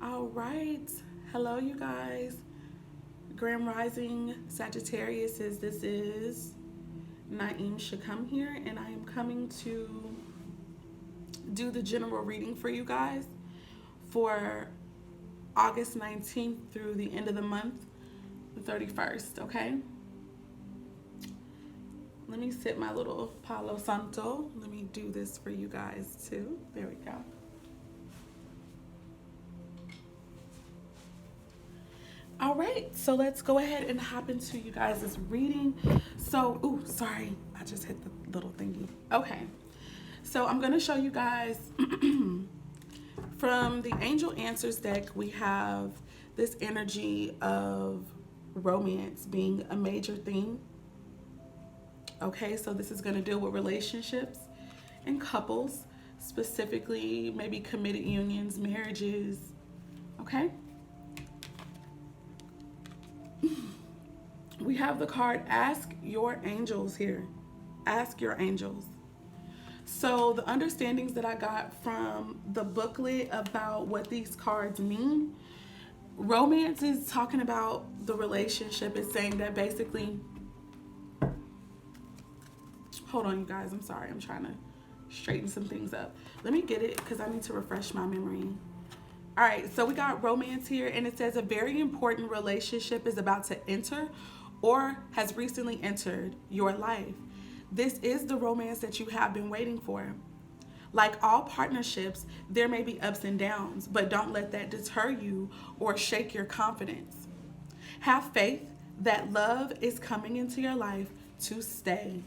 All right. Hello, you guys. Grand Rising Sagittarius says this is Naeem Shakam here, and I am coming to do the general reading for you guys for August 19th through the end of the month, the 31st, okay? Let me set my little Palo Santo. Let me do this for you guys too. There we go. All right, so let's go ahead and hop into you guys' reading. So, sorry, I just hit the little thingy. Okay, so I'm gonna show you guys from the Angel Answers deck, we have this energy of romance being a major theme. Okay, so this is gonna deal with relationships and couples, specifically maybe committed unions, marriages, okay? We have the card Ask Your Angels here. Ask your angels. So the understandings that I got from the booklet about what these cards mean, romance is talking about the relationship. It's saying that basically, hold on you guys, I'm sorry, I'm trying to straighten some things up. Let me get it because I need to refresh my memory. All right, so we got romance here, and it says a very important relationship is about to enter or has recently entered your life. This is the romance that you have been waiting for. Like all partnerships, there may be ups and downs, but don't let that deter you or shake your confidence. Have faith that love is coming into your life to stay.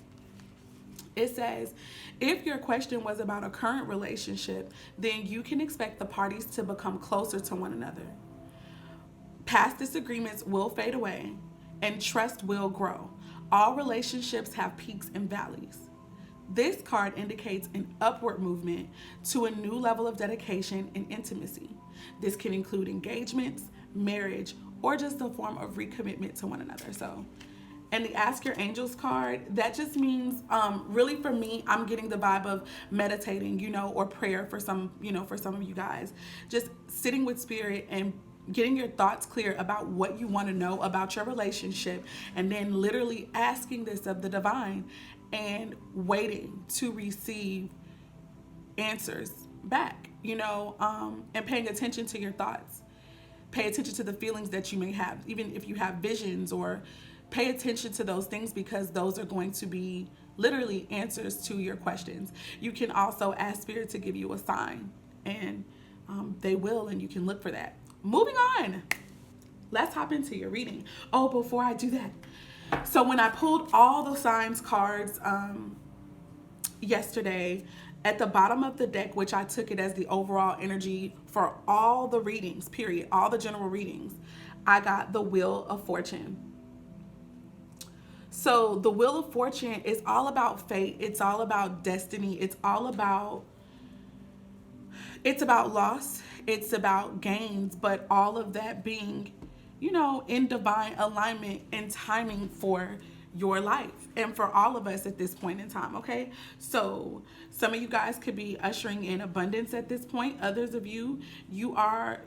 It says, if your question was about a current relationship, then you can expect the parties to become closer to one another. Past disagreements will fade away and trust will grow. All relationships have peaks and valleys. This card indicates an upward movement to a new level of dedication and intimacy. This can include engagements, marriage, or just a form of recommitment to one another. So, and the Ask Your Angels card, that just means, really for me, I'm getting the vibe of meditating, or prayer for some, for some of you guys. Just sitting with spirit and getting your thoughts clear about what you want to know about your relationship, and then literally asking this of the divine and waiting to receive answers back, and paying attention to your thoughts. Pay attention to the feelings that you may have, even if you have visions, or pay attention to those things because those are going to be literally answers to your questions. You can also ask Spirit to give you a sign, and they will, and you can look for that. Moving on, let's hop into your reading. Oh, before I do that, so when I pulled all the signs cards yesterday, at the bottom of the deck, which I took it as the overall energy for all the readings, period, all the general readings, I got the Wheel of Fortune. So the Wheel of Fortune is all about fate. It's all about destiny. It's about loss. It's about gains, but all of that being, in divine alignment and timing for your life and for all of us at this point in time, okay? So some of you guys could be ushering in abundance at this point. Others of you are,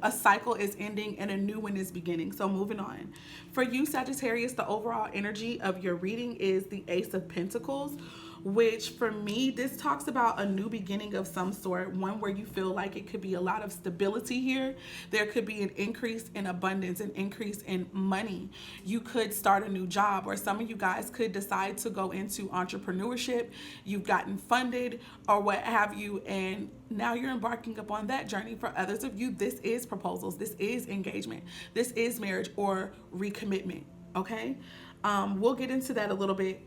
a cycle is ending and a new one is beginning. So moving on. For you, Sagittarius, the overall energy of your reading is the Ace of Pentacles, which for me, this talks about a new beginning of some sort, one where you feel like it could be a lot of stability here. There could be an increase in abundance, an increase in money. You could start a new job, or some of you guys could decide to go into entrepreneurship. You've gotten funded or what have you, and now you're embarking upon that journey. For others of you, this is proposals, this is engagement, this is marriage or recommitment, okay? We'll get into that a little bit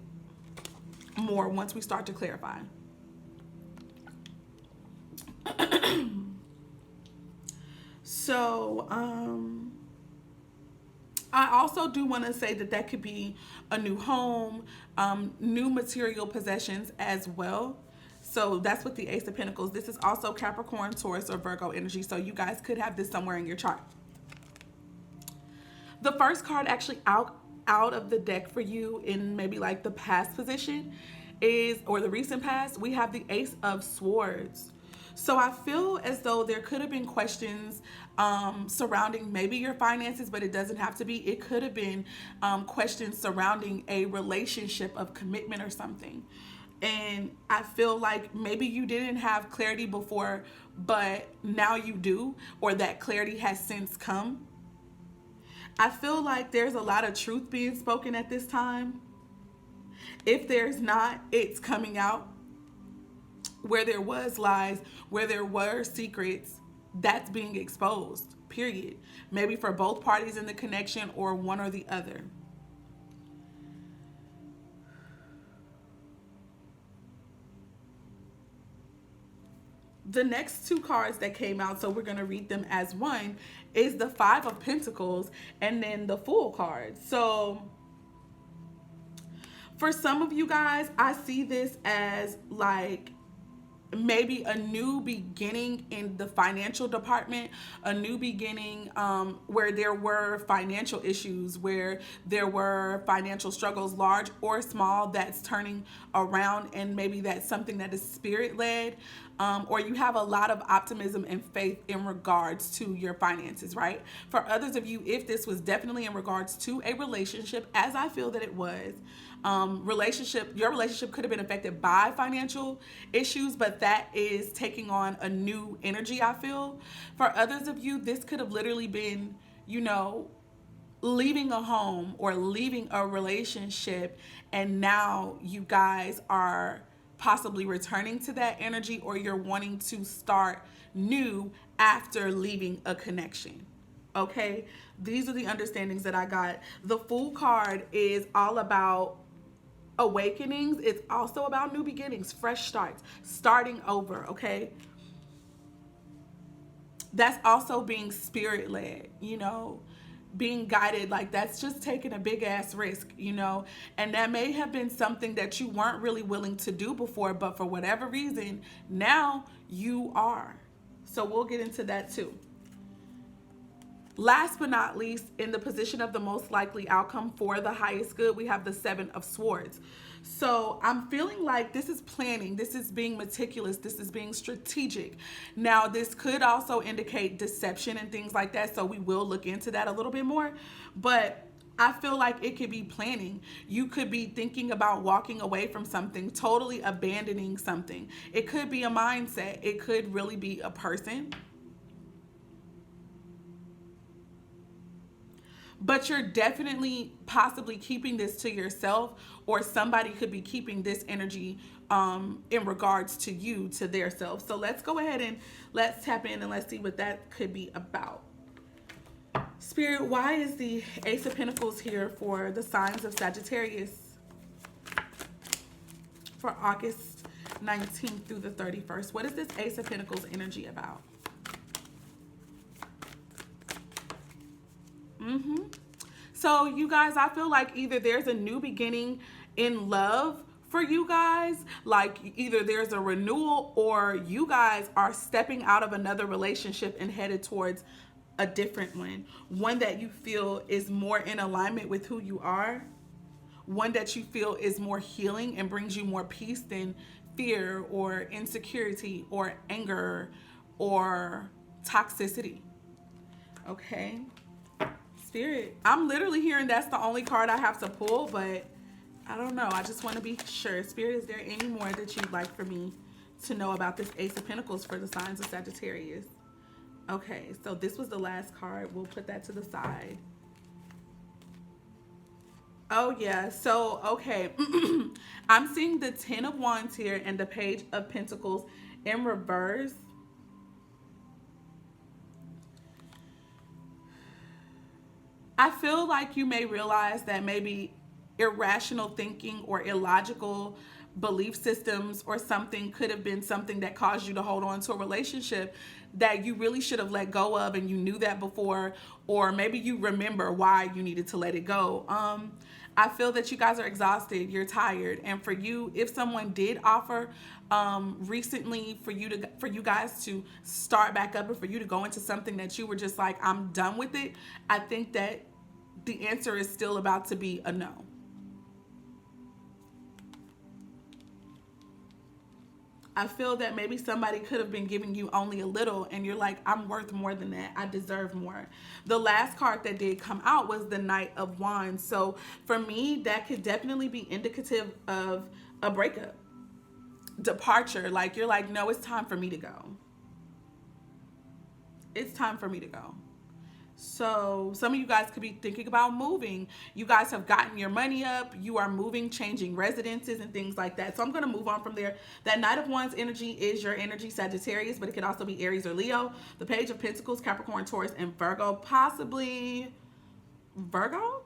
more once we start to clarify. So, I also do want to say that could be a new home, new material possessions as well. So that's with the Ace of Pentacles. This is also Capricorn, Taurus, or Virgo energy. So you guys could have this somewhere in your chart. The first card actually out of the deck for you in maybe like the past position or the recent past, we have the Ace of Swords. So I feel as though there could have been questions surrounding maybe your finances, but it doesn't have to be. It could have been questions surrounding a relationship of commitment or something. And I feel like maybe you didn't have clarity before, but now you do, or that clarity has since come. I feel like there's a lot of truth being spoken at this time. If there's not, it's coming out. Where there was lies, where there were secrets, that's being exposed, period. Maybe for both parties in the connection or one or the other. The next two cards that came out, so we're going to read them as one, is the Five of Pentacles and then the Fool card. So for some of you guys, I see this as like maybe a new beginning in the financial department, a new beginning where there were financial issues, where there were financial struggles, large or small, that's turning around, and maybe that's something that is spirit led, or you have a lot of optimism and faith in regards to your finances, right? For others of you, if this was definitely in regards to a relationship, as I feel that it was, your relationship could have been affected by financial issues, but that is taking on a new energy, I feel. For others of you, this could have literally been, leaving a home or leaving a relationship, and now you guys are possibly returning to that energy, or you're wanting to start new after leaving a connection. Okay, these are the understandings that I got. The Fool card is all about awakenings. It's also about new beginnings, fresh starts, starting over. Okay, that's also being spirit led, being guided. Like, that's just taking a big ass risk, and that may have been something that you weren't really willing to do before, but for whatever reason now you are. So we'll get into that too. Last but not least, in the position of the most likely outcome for the highest good, we have the Seven of Swords. So I'm feeling like this is planning, this is being meticulous, this is being strategic. Now, this could also indicate deception and things like that, so we will look into that a little bit more. But I feel like it could be planning. You could be thinking about walking away from something, totally abandoning something. It could be a mindset. It could really be a person. But you're definitely possibly keeping this to yourself, or somebody could be keeping this energy in regards to you, to their self. So let's go ahead and let's tap in and let's see what that could be about. Spirit, why is the Ace of Pentacles here for the signs of Sagittarius for August 19th through the 31st? What is this Ace of Pentacles energy about? So you guys, I feel like either there's a new beginning in love for you guys, like either there's a renewal, or you guys are stepping out of another relationship and headed towards a different one that you feel is more in alignment with who you are, one that you feel is more healing and brings you more peace than fear or insecurity or anger or toxicity. Okay, Spirit, I'm literally hearing that's the only card I have to pull, but I don't know. I just want to be sure. Spirit, is there any more that you'd like for me to know about this Ace of Pentacles for the signs of Sagittarius? Okay, so this was the last card. We'll put that to the side. Oh, yeah. So, okay. I'm seeing the Ten of Wands here and the Page of Pentacles in reverse. I feel like you may realize that maybe irrational thinking or illogical belief systems or something could have been something that caused you to hold on to a relationship that you really should have let go of, and you knew that before, or maybe you remember why you needed to let it go. I feel that you guys are exhausted, you're tired, and for you, if someone did offer recently for you guys to start back up, or for you to go into something that you were just like, I'm done with it, I think that the answer is still about to be a no. I feel that maybe somebody could have been giving you only a little, and you're like, I'm worth more than that. I deserve more. The last card that did come out was the Knight of Wands. So for me, that could definitely be indicative of a breakup, departure. Like, you're like, no, it's time for me to go. It's time for me to go. So some of you guys could be thinking about moving. You guys have gotten your money up. You are moving, changing residences and things like that. So I'm going to move on from there. That Knight of Wands energy is your energy, Sagittarius, but it could also be Aries or Leo. The Page of Pentacles, Capricorn, Taurus, and Virgo. Possibly Virgo?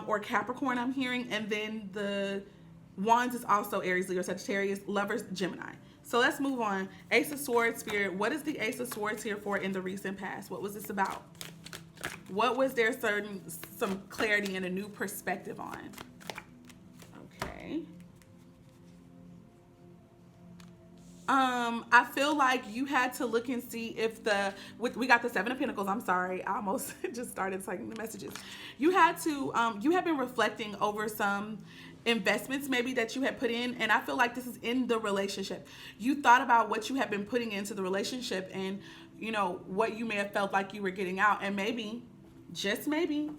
Or Capricorn, I'm hearing. And then the Wands is also Aries, Leo, Sagittarius, Lovers, Gemini. So let's move on. Ace of Swords, Spirit. What is the Ace of Swords here for in the recent past? What was this about? What was there some clarity and a new perspective on? Okay. I feel like you had to look and see if we got the Seven of Pentacles. I'm sorry. I almost just started typing the messages. You had to, you have been reflecting over some investments maybe that you had put in, and I feel like this is in the relationship. You thought about what you have been putting into the relationship and, you know, what you may have felt like you were getting out, and maybe, just maybe,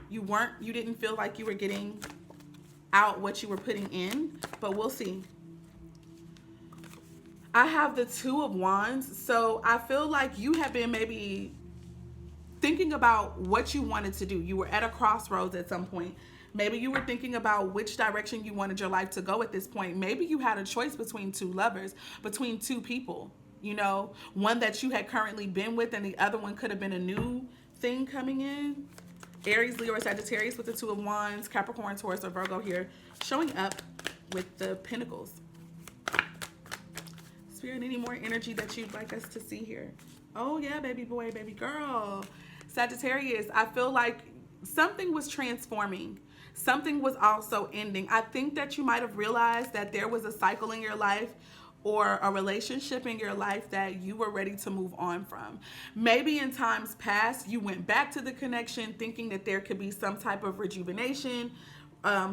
you didn't feel like you were getting out what you were putting in, but we'll see. I have the Two of Wands, so I feel like you have been maybe thinking about what you wanted to do. You were at a crossroads at some point. Maybe you were thinking about which direction you wanted your life to go at this point. Maybe you had a choice between two lovers, between two people, you know, one that you had currently been with and the other one could have been a new thing coming in. Aries, Leo, or Sagittarius with the Two of Wands, Capricorn, Taurus, or Virgo here, showing up with the Pentacles. Spirit, any more energy that you'd like us to see here? Oh yeah, baby boy, baby girl. Sagittarius, I feel like something was transforming. Something was also ending. I think that you might have realized that there was a cycle in your life or a relationship in your life that you were ready to move on from. Maybe in times past, you went back to the connection thinking that there could be some type of rejuvenation.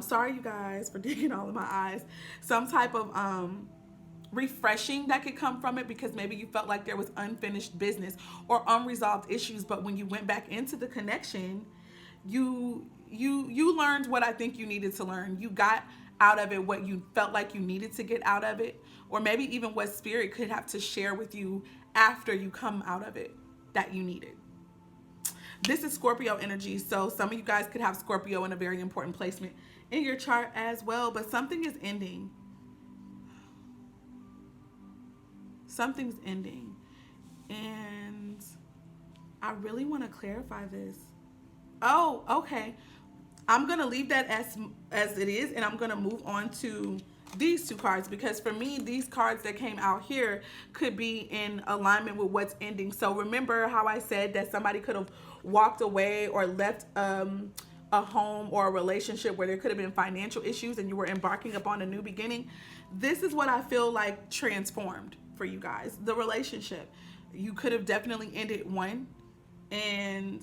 Sorry, you guys, for digging all in my eyes. Some type of refreshing that could come from it, because maybe you felt like there was unfinished business or unresolved issues. But when you went back into the connection, you learned what I think you needed to learn. You got out of it what you felt like you needed to get out of it, or maybe even what Spirit could have to share with you after you come out of it that you needed. This is Scorpio energy, so some of you guys could have Scorpio in a very important placement in your chart as well, but something is ending. Something's ending, and I really want to clarify this. Oh, okay. I'm going to leave that as it is, and I'm going to move on to these two cards, because for me, these cards that came out here could be in alignment with what's ending. So remember how I said that somebody could have walked away or left a home or a relationship where there could have been financial issues and you were embarking upon a new beginning? This is what I feel like transformed for you guys. The relationship. You could have definitely ended one, and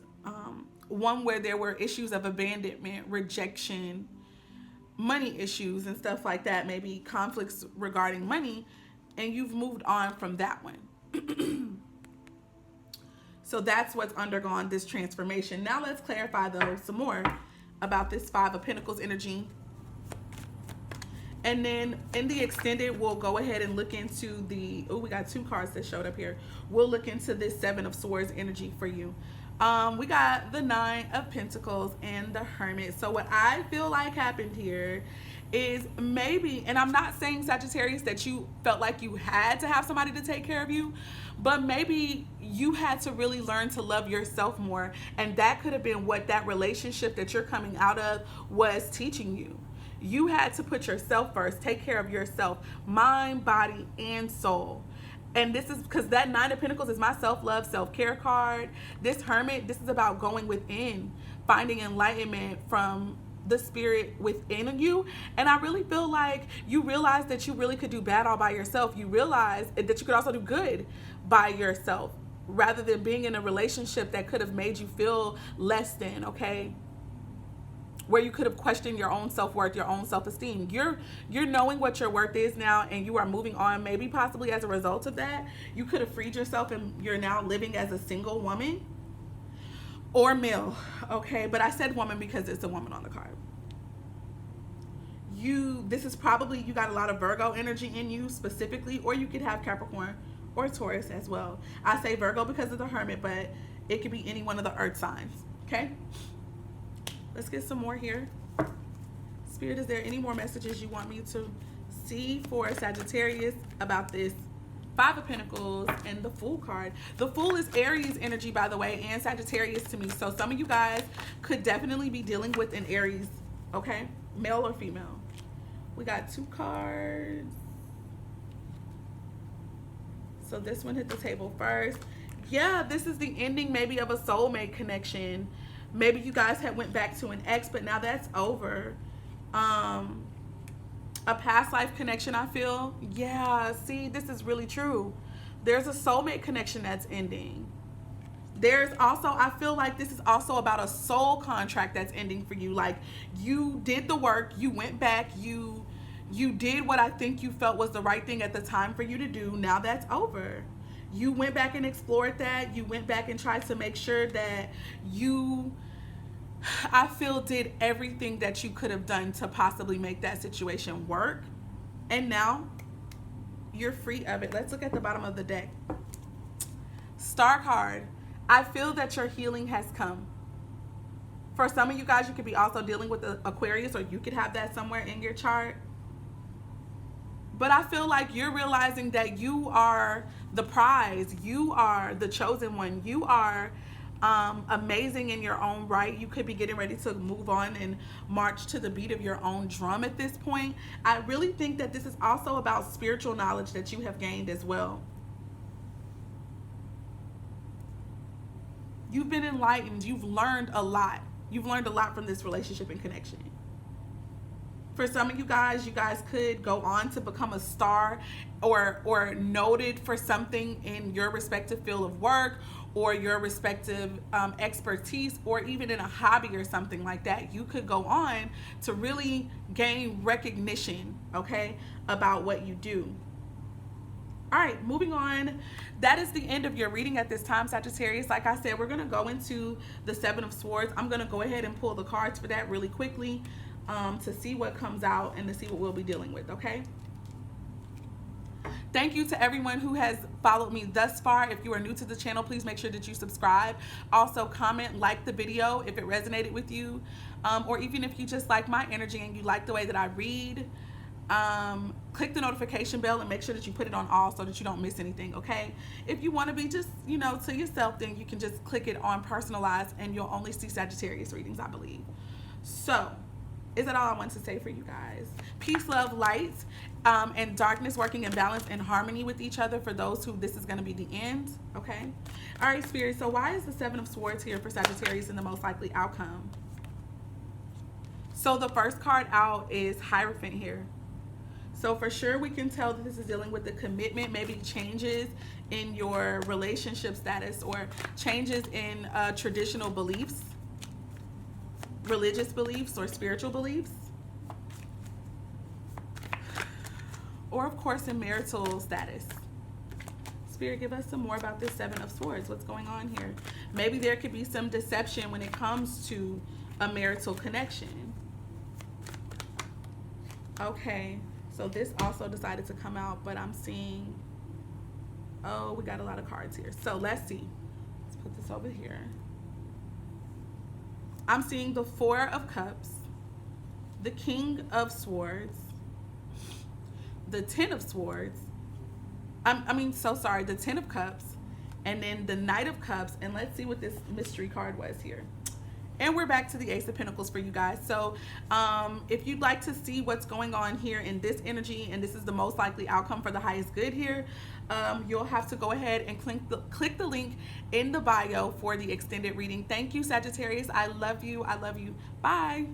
one where there were issues of abandonment, rejection, money issues and stuff like that, maybe conflicts regarding money, and you've moved on from that one. So that's what's undergone this transformation. Now let's clarify though some more about this Five of Pentacles energy. And then in the extended, we'll go ahead and look into the, we got two cards that showed up here. We'll look into this Seven of Swords energy for you. We got the Nine of Pentacles and the Hermit. So what I feel like happened here is maybe, and I'm not saying, Sagittarius, that you felt like you had to have somebody to take care of you, but maybe you had to really learn to love yourself more. And that could have been what that relationship that you're coming out of was teaching you. You had to put yourself first, take care of yourself, mind, body, and soul. And this is because that Nine of Pentacles is my self-love, self-care card. This Hermit, this is about going within, finding enlightenment from the spirit within you. And I really feel like you realize that you really could do bad all by yourself. You realize that you could also do good by yourself, rather than being in a relationship that could have made you feel less than, okay? where you could have questioned your own self-worth, your own self-esteem. You're knowing what your worth is now, and you are moving on. Maybe possibly as a result of that, you could have freed yourself, and you're now living as a single woman or male. Okay, but I said woman because it's a woman on the card. This is probably, you got a lot of Virgo energy in you specifically, or you could have Capricorn or Taurus as well. I say Virgo because of the Hermit, but it could be any one of the earth signs. Okay, let's get some more here. Spirit, is there any more messages you want me to see for Sagittarius about this Five of Pentacles and the Fool card? The Fool is Aries energy, by the way, and Sagittarius to me. So some of you guys could definitely be dealing with an Aries, okay? Male or female. We got 2 cards. So this one hit the table first. Yeah, this is the ending maybe of a soulmate connection. Maybe you guys had went back to an ex, but now that's over. A past life connection, I feel. Yeah, see, this is really true. There's a soulmate connection that's ending. There's also, I feel like this is also about a soul contract that's ending for you. Like, you did the work, you went back, you did what I think you felt was the right thing at the time for you to do. Now that's over. You went back and explored that. You went back and tried to make sure that you, I feel, did everything that you could have done to possibly make that situation work. And now you're free of it. Let's look at the bottom of the deck. Star card. I feel that your healing has come. For some of you guys, you could be also dealing with the Aquarius, or you could have that somewhere in your chart. But I feel like you're realizing that you are the prize. You are the chosen one. You are amazing in your own right. You could be getting ready to move on and march to the beat of your own drum at this point. I really think that this is also about spiritual knowledge that you have gained as well. You've been enlightened. You've learned a lot. You've learned a lot from this relationship and connection. For some of you guys could go on to become a star or noted for something in your respective field of work, or your respective expertise, or even in a hobby or something like that. You could go on to really gain recognition, okay, about what you do. All right, moving on. That is the end of your reading at this time, Sagittarius. Like I said, we're going to go into the Seven of Swords. I'm going to go ahead and pull the cards for that really quickly to see what comes out and to see what we'll be dealing with, okay? Thank you to everyone who has followed me thus far. If you are new to the channel, please make sure that you subscribe. Also, comment, like the video if it resonated with you, or even if you just like my energy and you like the way that I read. Click the notification bell and make sure that you put it on all so that you don't miss anything, okay? If you want to be just, you know, to yourself, then you can just click it on personalized and you'll only see Sagittarius readings, I believe. So, is that all I want to say for you guys? Peace, love, light, and darkness working in balance and harmony with each other for those who this is going to be the end, okay? All right, Spirit, so why is the Seven of Swords here for Sagittarius in the most likely outcome? So the first card out is Hierophant here. So for sure we can tell that this is dealing with the commitment, maybe changes in your relationship status or changes in traditional beliefs, religious beliefs or spiritual beliefs. Or of course in marital status. Spirit, give us some more about this Seven of Swords. What's going on here? Maybe there could be some deception when it comes to a marital connection. Okay. So this also decided to come out, but I'm seeing, oh, we got a lot of cards here. So let's see. Let's put this over here. I'm seeing the Four of Cups, the King of Swords, the Ten of Swords, the Ten of Cups, and then the Knight of Cups, and let's see what this mystery card was here. And we're back to the Ace of Pentacles for you guys. So if you'd like to see what's going on here in this energy, and this is the most likely outcome for the highest good here, you'll have to go ahead and click the link in the bio for the extended reading. Thank you, Sagittarius. I love you. I love you. Bye.